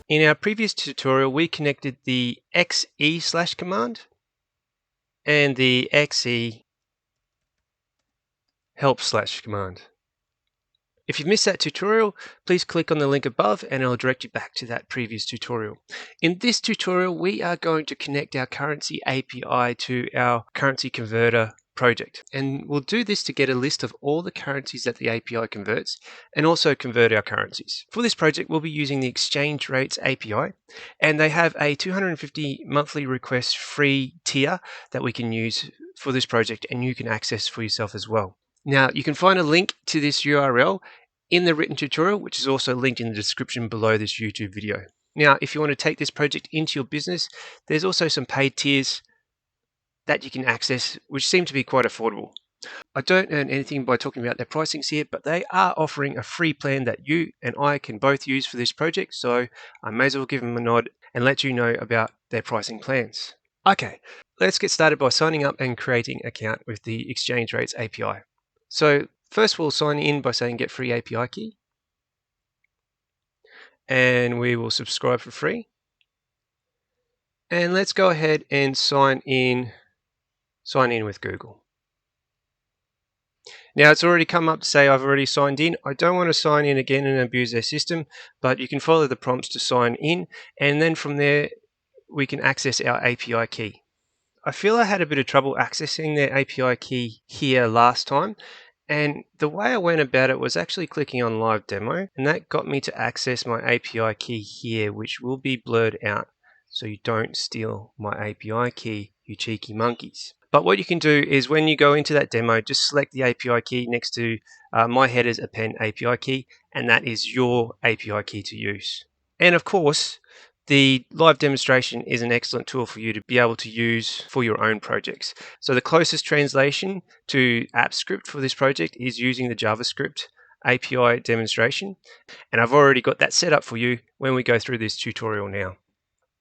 In our previous tutorial, we connected the xe/ command and the xe help/ command. If you've missed that tutorial, please click on the link above and I'll direct you back to that previous tutorial. In this tutorial, we are going to connect our currency API to our currency converter project. And we'll do this to get a list of all the currencies that the API converts and also convert our currencies. For this project, we'll be using the exchange rates API, and they have a 250 monthly request free tier that we can use for this project and you can access for yourself as well. Now, you can find a link to this URL in the written tutorial, which is also linked in the description below this YouTube video. Now, if you want to take this project into your business, there's also some paid tiers that you can access, which seem to be quite affordable. I don't earn anything by talking about their pricings here, but they are offering a free plan that you and I can both use for this project, so I may as well give them a nod and let you know about their pricing plans. Okay, let's get started by signing up and creating an account with the Exchange Rates API. So first we'll sign in by saying get free API key, and we will subscribe for free. And let's go ahead and sign in with Google. Now it's already come up to say I've already signed in. I don't want to sign in again and abuse their system, but you can follow the prompts to sign in, and then from there we can access our API key. I feel I had a bit of trouble accessing their API key here last time, and the way I went about it was actually clicking on live demo, and that got me to access my API key here, which will be blurred out so you don't steal my API key, you cheeky monkeys. But what you can do is when you go into that demo, just select the API key next to my headers append API key, and that is your API key to use. And of course, the live demonstration is an excellent tool for you to be able to use for your own projects. So the closest translation to AppScript for this project is using the JavaScript API demonstration. And I've already got that set up for you when we go through this tutorial now.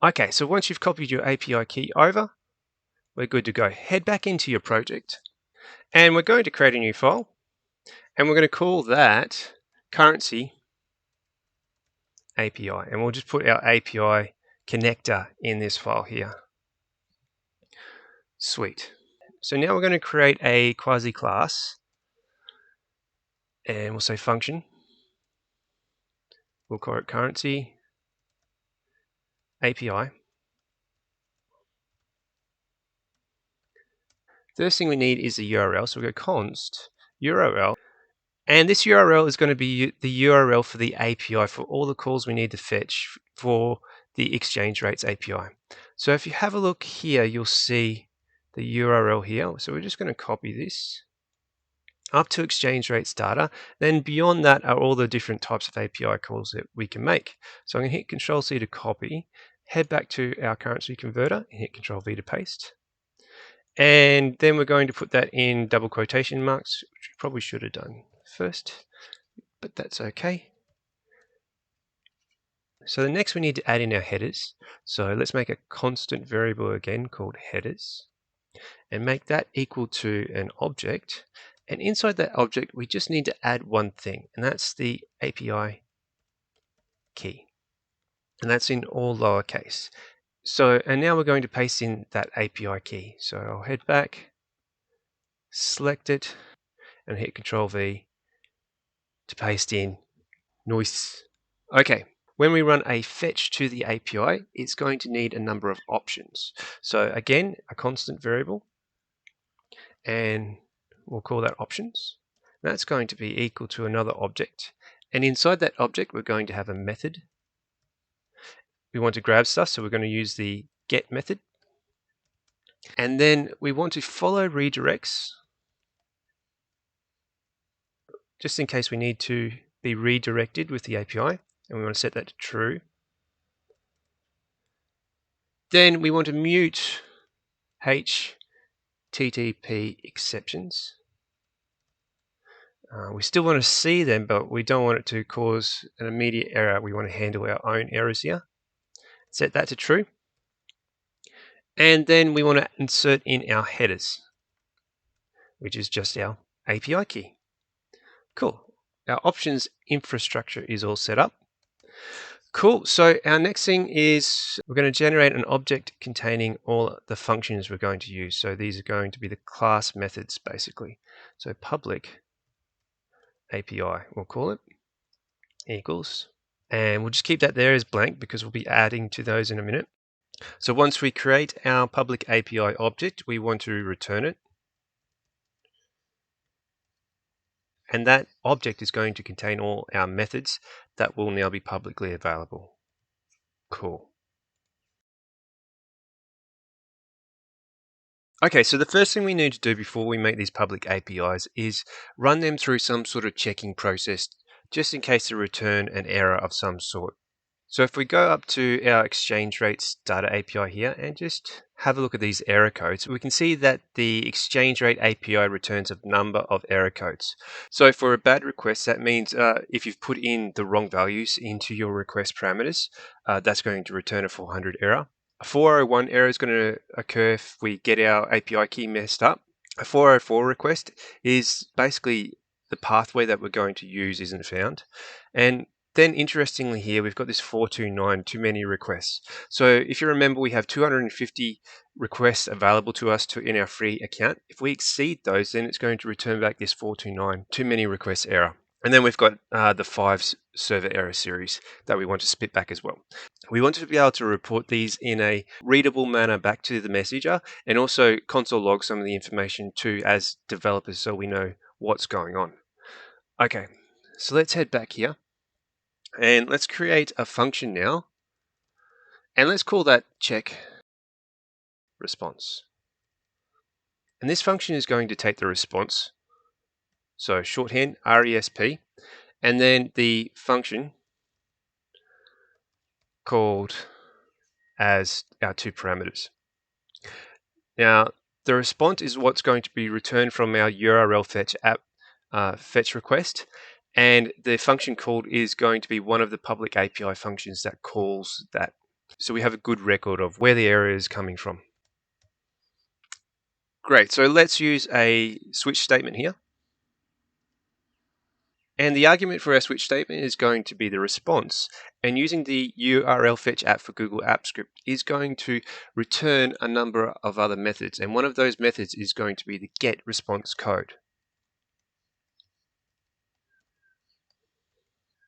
Okay, so once you've copied your API key over, we're good to go. Head back into your project and we're going to create a new file, and we're going to call that currency API, and we'll just put our API connector in this file here. Sweet. So now we're going to create a quasi-class, and we'll say function. We'll call it currency API. First thing we need is the URL, so we'll go const URL, and this URL is going to be the URL for the API for all the calls we need to fetch for the exchange rates API. So if you have a look here, you'll see the URL here. So we're just going to copy this up to exchange rates data. Then beyond that are all the different types of API calls that we can make. So I'm going to hit Control-C to copy, head back to our currency converter and hit Control-V to paste. And then we're going to put that in double quotation marks, which we probably should have done first, but that's okay. So the next we need to add in our headers. So let's make a constant variable again called headers and make that equal to an object. And inside that object, we just need to add one thing, and that's the API key. And that's in all lowercase. So, and now we're going to paste in that API key. So I'll head back, select it, and hit Control-V to paste in noise. Okay, when we run a fetch to the API, it's going to need a number of options. So again, a constant variable, and we'll call that options. That's going to be equal to another object. And inside that object, we're going to have a method. We want to grab stuff, so we're going to use the get method. And then we want to follow redirects, just in case we need to be redirected with the API. And we want to set that to true. Then we want to mute HTTP exceptions. We still want to see them, but we don't want it to cause an immediate error. We want to handle our own errors here. Set that to true. And then we want to insert in our headers, which is just our API key. Cool. Our options infrastructure is all set up. Cool. So our next thing is we're going to generate an object containing all the functions we're going to use. So these are going to be the class methods, basically. So public API, we'll call it, equals. And we'll just keep that there as blank because we'll be adding to those in a minute. So once we create our public API object, we want to return it. And that object is going to contain all our methods that will now be publicly available. Cool. Okay, so the first thing we need to do before we make these public APIs is run them through some sort of checking process, just in case they return an error of some sort. So if we go up to our exchange rates data API here and just have a look at these error codes, we can see that the exchange rate API returns a number of error codes. So for a bad request, that means if you've put in the wrong values into your request parameters, that's going to return a 400 error. A 401 error is going to occur if we get our API key messed up. A 404 request is basically the pathway that we're going to use isn't found. And then interestingly here, we've got this 429, too many requests. So if you remember, we have 250 requests available to us in our free account. If we exceed those, then it's going to return back this 429, too many requests error. And then we've got the 5 server error series that we want to spit back as well. We want to be able to report these in a readable manner back to the messenger and also console log some of the information too as developers so we know what's going on. Okay, so let's head back here and let's create a function now and let's call that check response. And this function is going to take the response, so shorthand RESP, and then the function called as our 2 parameters. Now, the response is what's going to be returned from our URL fetch app fetch request, and the function called is going to be one of the public API functions that calls that. So we have a good record of where the error is coming from. Great, so let's use a switch statement here. And the argument for our switch statement is going to be the response. And using the URL fetch app for Google Apps script is going to return a number of other methods. And one of those methods is going to be the get response code.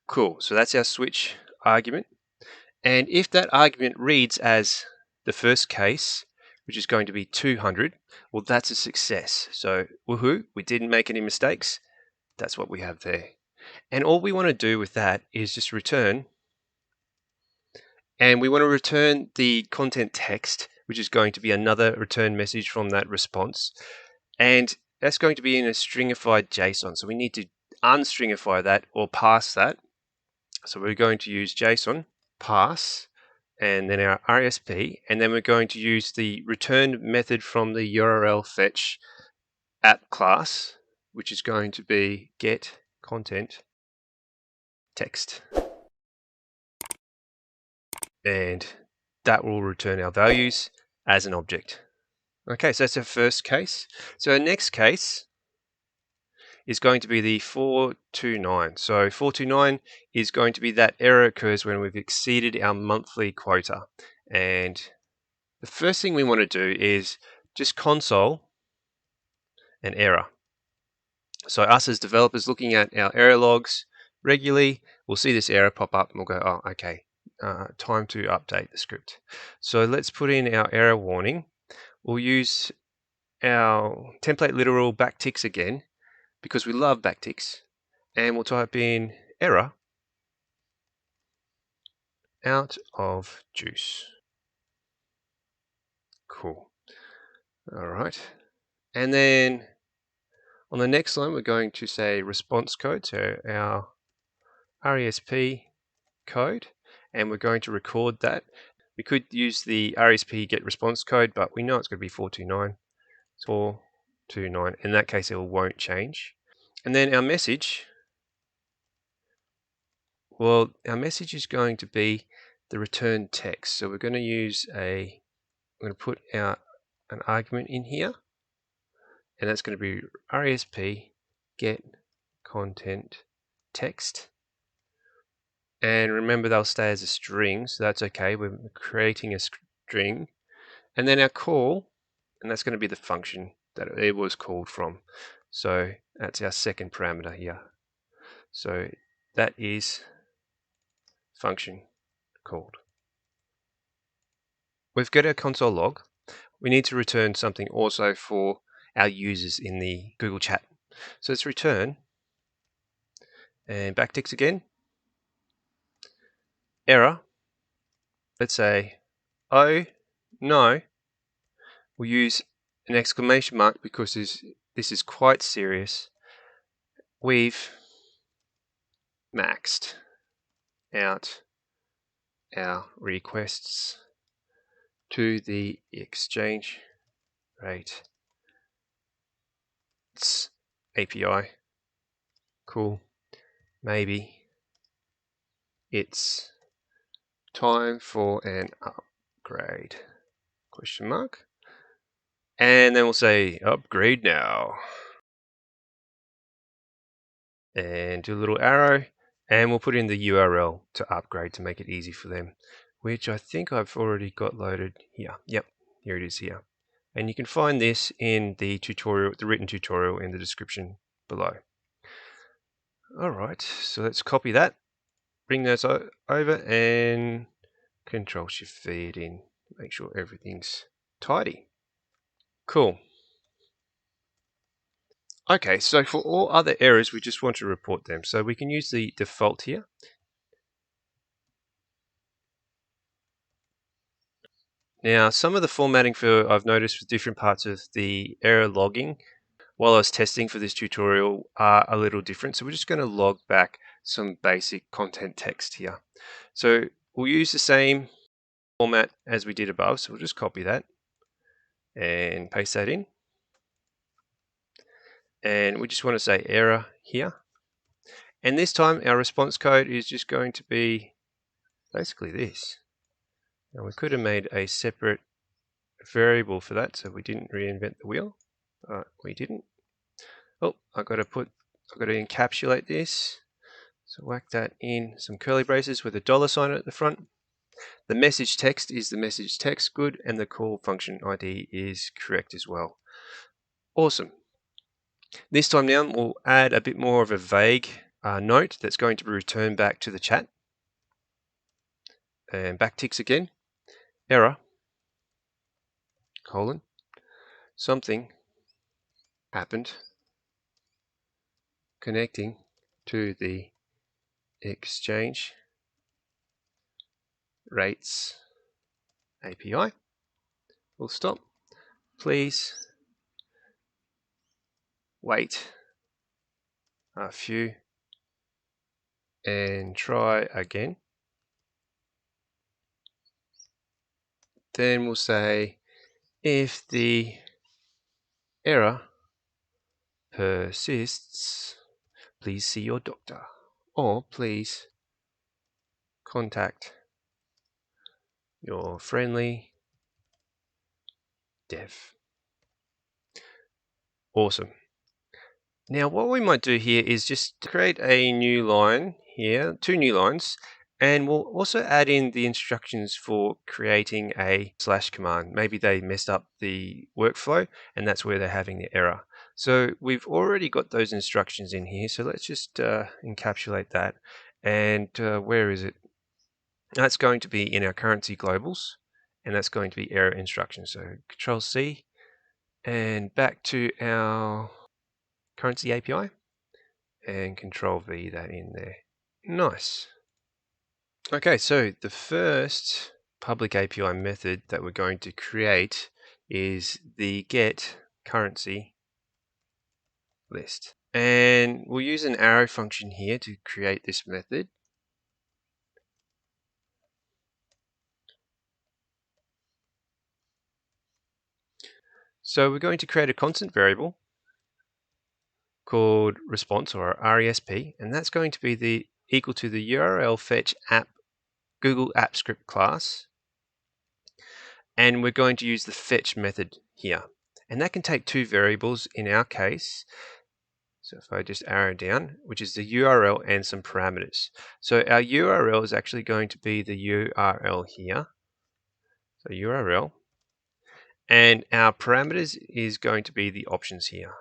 Cool, so that's our switch argument. And if that argument reads as the first case, which is going to be 200, well, that's a success. So, woohoo, we didn't make any mistakes. That's what we have there. And all we want to do with that is just return. And we want to return the content text, which is going to be another return message from that response. And that's going to be in a stringified JSON. So we need to unstringify that or pass that. So we're going to use JSON pass and then our RESP, and then we're going to use the return method from the URL fetch app class, which is going to be get content text. And that will return our values as an object. Okay, so that's our first case. So our next case is going to be the 429. So 429 is going to be that error occurs when we've exceeded our monthly quota. And the first thing we want to do is just console an error. So us as developers looking at our error logs regularly, we'll see this error pop up and we'll go, oh, okay, time to update the script. So let's put in our error warning. We'll use our template literal backticks again because we love backticks, and we'll type in error out of juice. Cool. All right. And then on the next line, we're going to say response code, so our RESP code, and we're going to record that. We could use the RESP get response code, but we know it's going to be 429. It's 429. In that case, it won't change. And then our message, well, our message is going to be the return text. So we're going to use I'm going to put out an argument in here, and that's going to be RESP get content text. And remember, they'll stay as a string, so that's okay. We're creating a string. And then our call, and that's going to be the function that it was called from. So that's our second parameter here. So that is function called. We've got our console log. We need to return something also for our users in the Google chat. So let's return and backticks again. Error. Let's say, oh no. We'll use an exclamation mark because this is quite serious. We've maxed out our requests to the exchange rate API. Cool. Maybe it's time for an upgrade. Question mark. And then we'll say upgrade now. And do a little arrow. And we'll put in the URL to upgrade to make it easy for them, which I think I've already got loaded here. Yep, here it is here. And you can find this in the tutorial, the written tutorial in the description below. All right, so let's copy that, bring those over and Control-Shift-V it in. Make sure everything's tidy. Cool. Okay, so for all other errors, we just want to report them. So we can use the default here. Now, some of the formatting I've noticed for different parts of the error logging while I was testing for this tutorial are a little different. So we're just going to log back some basic content text here. So we'll use the same format as we did above. So we'll just copy that and paste that in. And we just want to say error here. And this time our response code is just going to be basically this. Now we could have made a separate variable for that so we didn't reinvent the wheel. We didn't. Oh, I've got to encapsulate this. So whack that in some curly braces with a $sign at the front. The message text is the message text, good, and the call function ID is correct as well. Awesome. This time now we'll add a bit more of a vague note that's going to be returned back to the chat. And backticks again. Error, colon, something happened connecting to the exchange rates API. We'll stop. Please wait a few and try again. Then we'll say if the error persists, please see your doctor, or please contact your friendly dev. Awesome. Now what we might do here is just create a new line here, 2 new lines, and we'll also add in the instructions for creating a / command. Maybe they messed up the workflow and that's where they're having the error. So we've already got those instructions in here, so let's just encapsulate that. And where is it? That's going to be in our currency globals, and that's going to be error instructions. So Control-C and back to our currency API and Control-V that in there. Nice. Okay, so the first public API method that we're going to create is the getCurrencyList. And we'll use an arrow function here to create this method. So we're going to create a constant variable called response, or RESP, and that's going to be equal to the URL fetch app Google App Script class, and we're going to use the fetch method here, and that can take 2 variables in our case. So if I just arrow down, which is the URL and some parameters. So our URL is actually going to be the URL here. So URL. And our parameters is going to be the options here.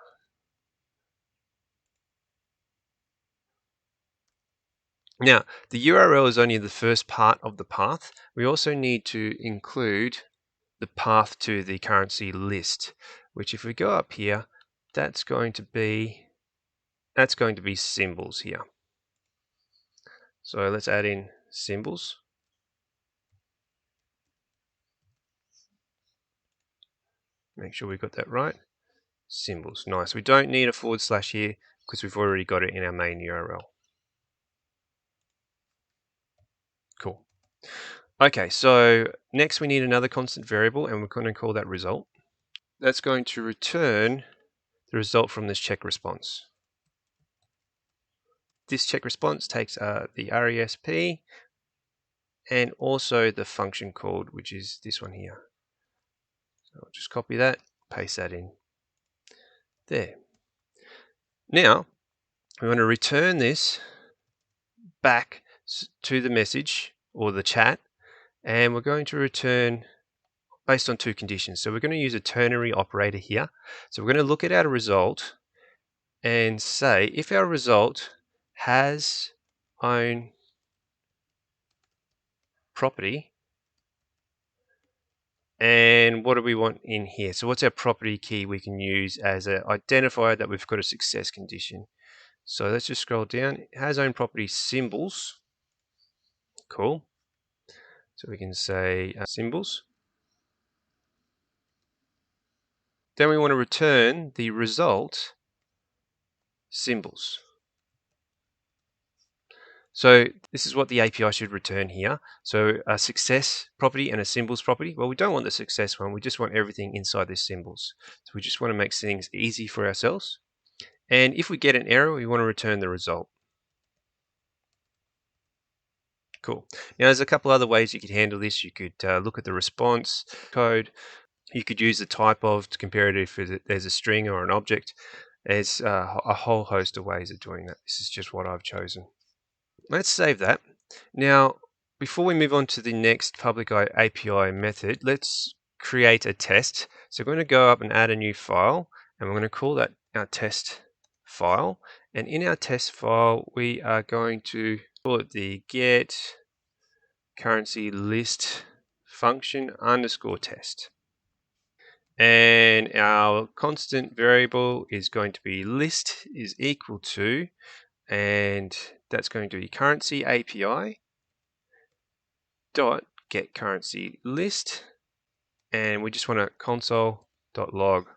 Now, the URL is only the first part of the path. We also need to include the path to the currency list, which if we go up here, that's going to be symbols here. So let's add in symbols. Make sure we got that right. Symbols, nice. We don't need a / here because we've already got it in our main URL. Cool. Okay, so next we need another constant variable and we're going to call that result. That's going to return the result from this check response. This check response takes the RESP and also the function called, which is this one here. So I'll just copy that, paste that in there. Now, we want to return this back to the message or the chat, and we're going to return based on two conditions. So we're going to use a ternary operator here. So we're going to look at our result and say if our result has own property, and what do we want in here? So what's our property key we can use as an identifier that we've got a success condition? So let's just scroll down. It has own property symbols. Cool. So we can say symbols. Then we want to return the result symbols. So this is what the API should return here. So a success property and a symbols property. Well, we don't want the success one. We just want everything inside this symbols. So we just want to make things easy for ourselves. And if we get an error, we want to return the result. Cool. Now there's a couple other ways you could handle this. You could look at the response code. You could use the type of to compare it if there's a string or an object. There's a whole host of ways of doing that. This is just what I've chosen. Let's save that. Now, before we move on to the next public API method, let's create a test. So we're going to go up and add a new file, and we're going to call that our test file. And in our test file, we are going to call it the getCurrencyList function _ test. And our constant variable is going to be list is equal to, and that's going to be CurrencyAPI dot getCurrencyList, and we just want to console.log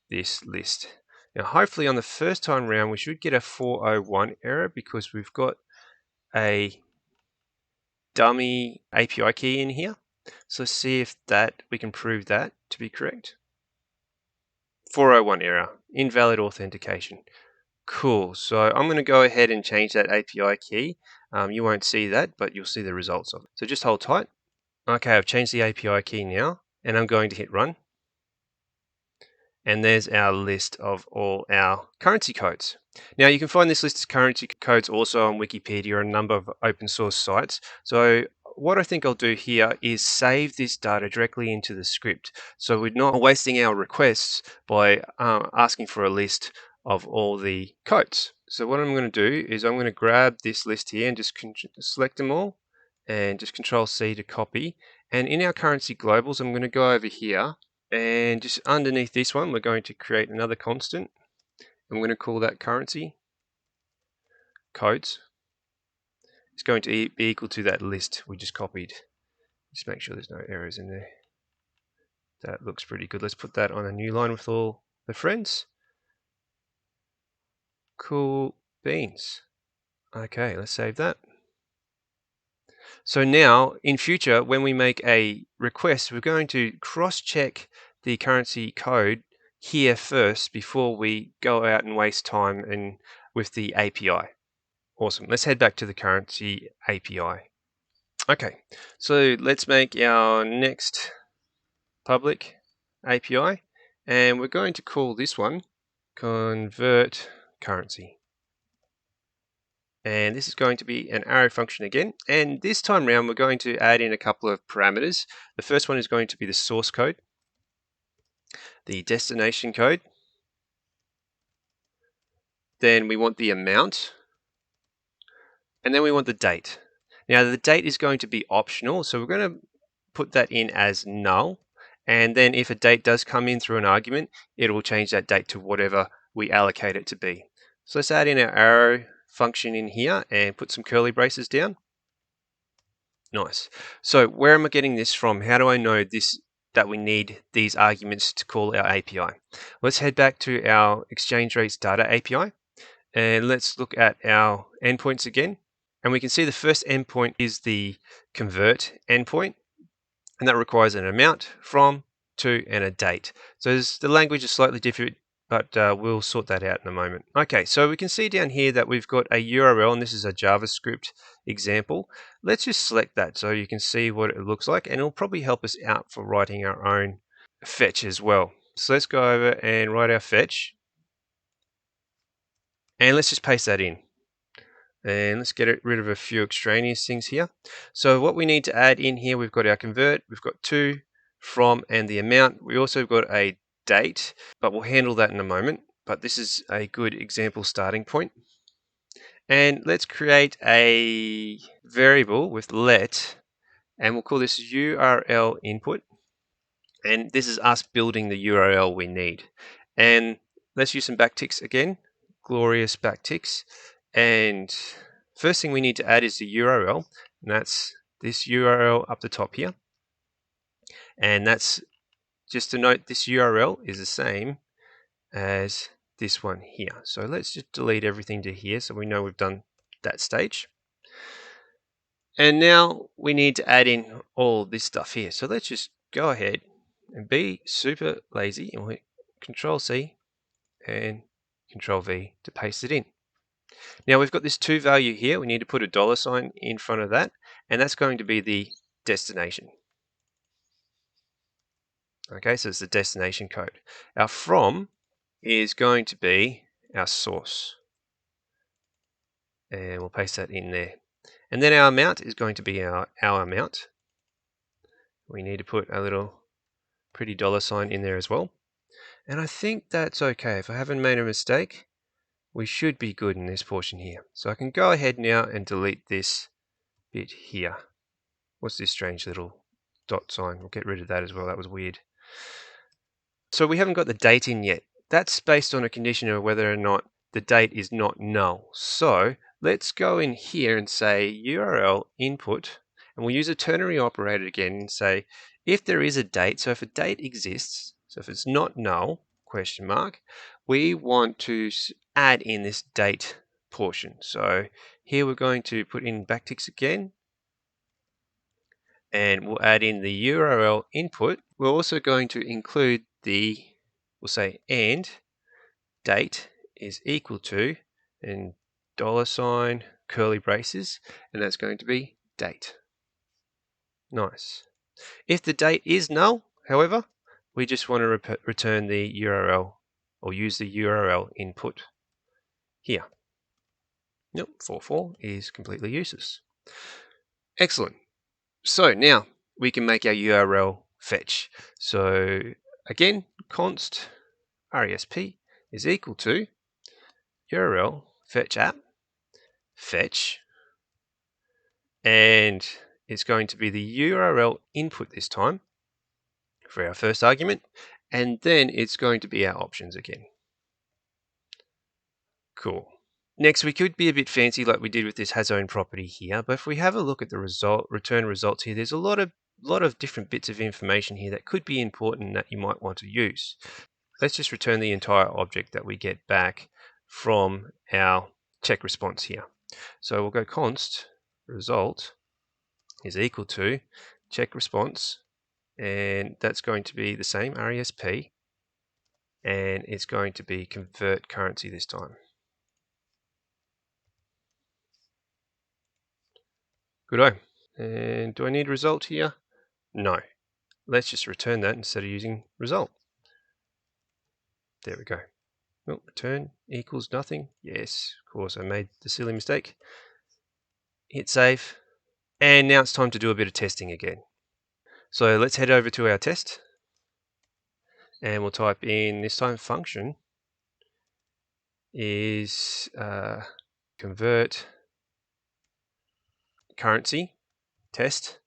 this list. Now hopefully on the first time round we should get a 401 error because we've got a dummy API key in here. So let's see if we can prove that to be correct. 401 error, invalid authentication. Cool, so I'm going to go ahead and change that API key. You won't see that, but you'll see the results of it. So just hold tight. Okay, I've changed the API key now, and I'm going to hit run. And there's our list of all our currency codes. Now you can find this list of currency codes also on Wikipedia or a number of open source sites. So what I think I'll do here is save this data directly into the script. So we're not wasting our requests by asking for a list of all the codes. So what I'm going to do is I'm going to grab this list here and just select them all and just Control-C to copy. And in our currency globals, I'm going to go over here and just underneath this one, we're going to create another constant. I'm going to call that currency codes. It's going to be equal to that list we just copied. Just make sure there's no errors in there. That looks pretty good. Let's put that on a new line with all the friends. Cool beans. Okay, let's save that. So now, in future, when we make a request, we're going to cross-check the currency code here first before we go out and waste time with the API. Awesome. Let's head back to the currency API. Okay, so let's make our next public API, and we're going to call this one convertCurrency. currency. And this is going to be an arrow function again. And this time around, we're going to add in a couple of parameters. The first one is going to be the source code, the destination code. Then we want the amount. And then we want the date. Now the date is going to be optional, so we're going to put that in as null. And then if a date does come in through an argument, it will change that date to whatever we allocate it to be. So let's add in our arrow function in here and put some curly braces down. Nice. So where am I getting this from? How do I know that we need these arguments to call our API? Let's head back to our exchange rates data API and let's look at our endpoints again. And we can see the first endpoint is the convert endpoint, and that requires an amount, from, to, and a date. So the language is slightly different, but we'll sort that out in a moment. Okay, so we can see down here that we've got a URL, and this is a JavaScript example. Let's just select that so you can see what it looks like, and it'll probably help us out for writing our own fetch as well. So let's go over and write our fetch, and let's just paste that in. And let's get rid of a few extraneous things here. So what we need to add in here, we've got our convert, we've got to, from, and the amount. We also got a date, but we'll handle that in a moment. But this is a good example starting point. And let's create a variable with let, and we'll call this URL input. And this is us building the URL we need. And let's use some backticks again, glorious backticks. And first thing we need to add is the URL, and that's this URL up the top here. And that's just to note, this URL is the same as this one here. So let's just delete everything to here so we know we've done that stage. And now we need to add in all this stuff here. So let's just go ahead and be super lazy and we'll hit Control C and Control V to paste it in. Now we've got this to value here. We need to put a $sign in front of that, and that's going to be the destination. Okay, so it's the destination code. Our from is going to be our source, and we'll paste that in there. And then our amount is going to be our amount. We need to put a little pretty $sign in there as well. And I think that's okay. If I haven't made a mistake, we should be good in this portion here. So I can go ahead now and delete this bit here. What's this strange little $sign? We'll get rid of that as well. That was weird. So we haven't got the date in yet. That's based on a condition of whether or not the date is not null. So let's go in here and say URL input, and we'll use a ternary operator again and say if there is a date, so if a date exists, so if it's not null, question mark, we want to add in this date portion. So here we're going to put in backticks again, and we'll add in the URL input. We're also going to include we'll say and date is equal to, and $, curly braces, and that's going to be date. Nice. If the date is null, however, we just want to return the URL or use the URL input here. Nope, 44 is completely useless. Excellent. So now we can make our URL fetch. So again, const resp is equal to URL fetch app fetch, and it's going to be the URL input this time for our first argument, and then it's going to be our options again. Cool. Next, we could be a bit fancy like we did with this has own property here, but if we have a look at the return results here, there's a lot of different bits of information here that could be important that you might want to use. Let's just return the entire object that we get back from our check response here. So we'll go const result is equal to check response, and that's going to be the same resp, and it's going to be convert currency this time. Good-o. And do I need result here? No. Let's just return that instead of using result. There we go. Oh, return equals nothing. Yes, of course, I made the silly mistake. Hit save. And now it's time to do a bit of testing again. So let's head over to our test. And we'll type in, this time function is convert currency test.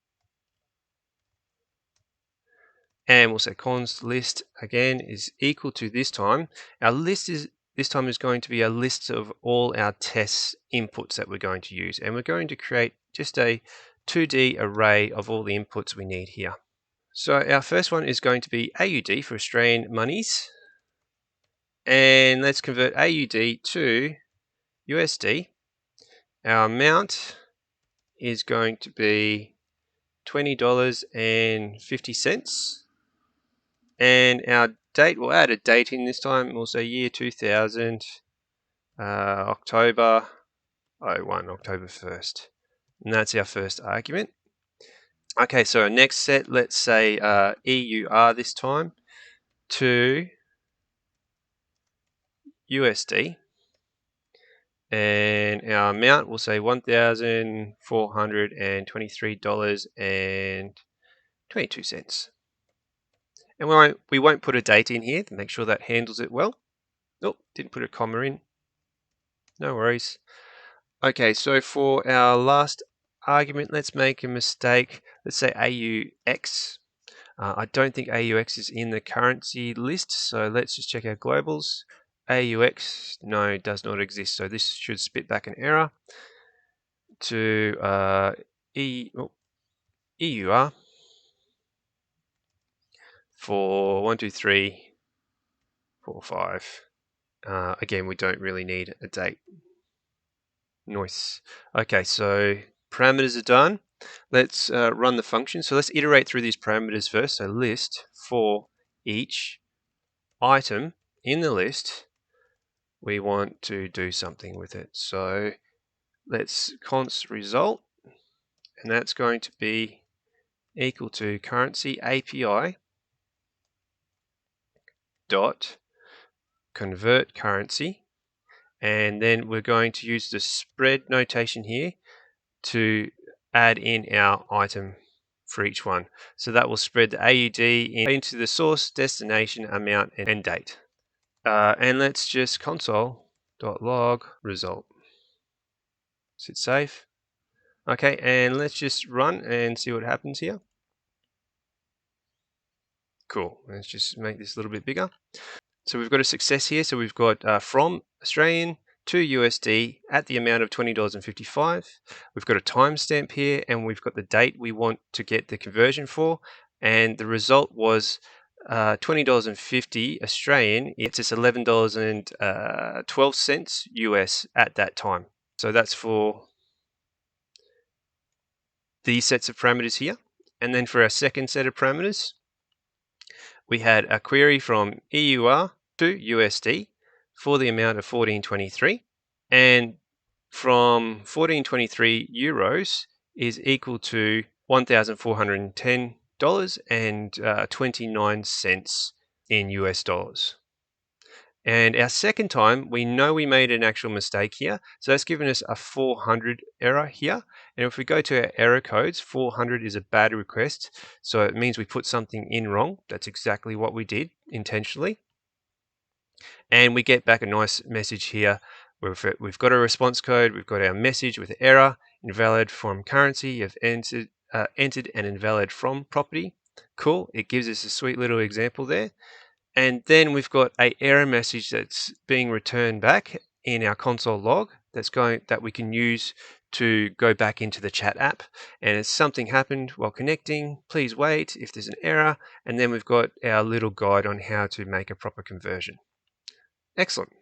And we'll say cons list again is equal to this time. Our list is this time is going to be a list of all our test inputs that we're going to use. And we're going to create just a 2D array of all the inputs we need here. So our first one is going to be AUD for Australian monies. And let's convert AUD to USD. Our amount is going to be $20.50. And our date, we'll add a date in this time. We'll say year 2000, October 01, October 1st. And that's our first argument. Okay, so our next set, let's say EUR this time to USD. And our amount, we'll say $1,423.22. And we won't put a date in here to make sure that handles it well. Oh, didn't put a comma in. No worries. Okay, so for our last argument, let's make a mistake. Let's say AUX. I don't think AUX is in the currency list, so let's just check our globals. AUX, no, does not exist, so this should spit back an error to EUR for 1, 2, 3, 4, 5. Again, we don't really need a date. Nice. Okay, so parameters are done. Let's run the function. So let's iterate through these parameters first. So list for each item in the list, we want to do something with it. So let's const result, and that's going to be equal to CurrencyAPI dot convert currency, and then we're going to use the spread notation here to add in our item for each one. So that will spread the AUD into the source, destination, amount, and date. And let's just console.log result. Hit save. Okay, and let's just run and see what happens here. Cool. Let's just make this a little bit bigger. So we've got a success here. So we've got from Australian to USD at the amount of $20.55. We've got a timestamp here, and we've got the date we want to get the conversion for. And the result was $20.50 Australian. It's just $11.12 US at that time. So that's for these sets of parameters here. And then for our second set of parameters, we had a query from EUR to USD for the amount of 1423, and from 1423 euros is equal to $1,410.29 in US dollars. And our second time, we know we made an actual mistake here. So that's given us a 400 error here. And if we go to our error codes, 400 is a bad request. So it means we put something in wrong. That's exactly what we did intentionally. And we get back a nice message here. We've got a response code. We've got our message with error, invalid from currency. You've entered an invalid from property. Cool. It gives us a sweet little example there. And then we've got an error message that's being returned back in our console log that we can use to go back into the chat app. And if something happened while connecting, please wait if there's an error. And then we've got our little guide on how to make a proper conversion. Excellent.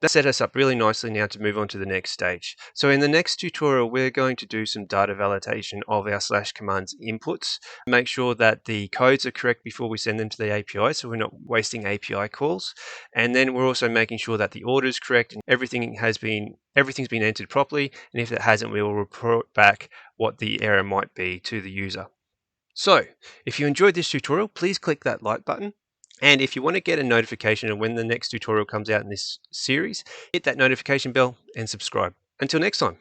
That set us up really nicely now to move on to the next stage. So in the next tutorial, we're going to do some data validation of our /commands inputs, make sure that the codes are correct before we send them to the API, so we're not wasting API calls. And then we're also making sure that the order is correct and everything's been entered properly. And if it hasn't, we will report back what the error might be to the user. So if you enjoyed this tutorial, please click that like button. And if you want to get a notification of when the next tutorial comes out in this series, hit that notification bell and subscribe. Until next time.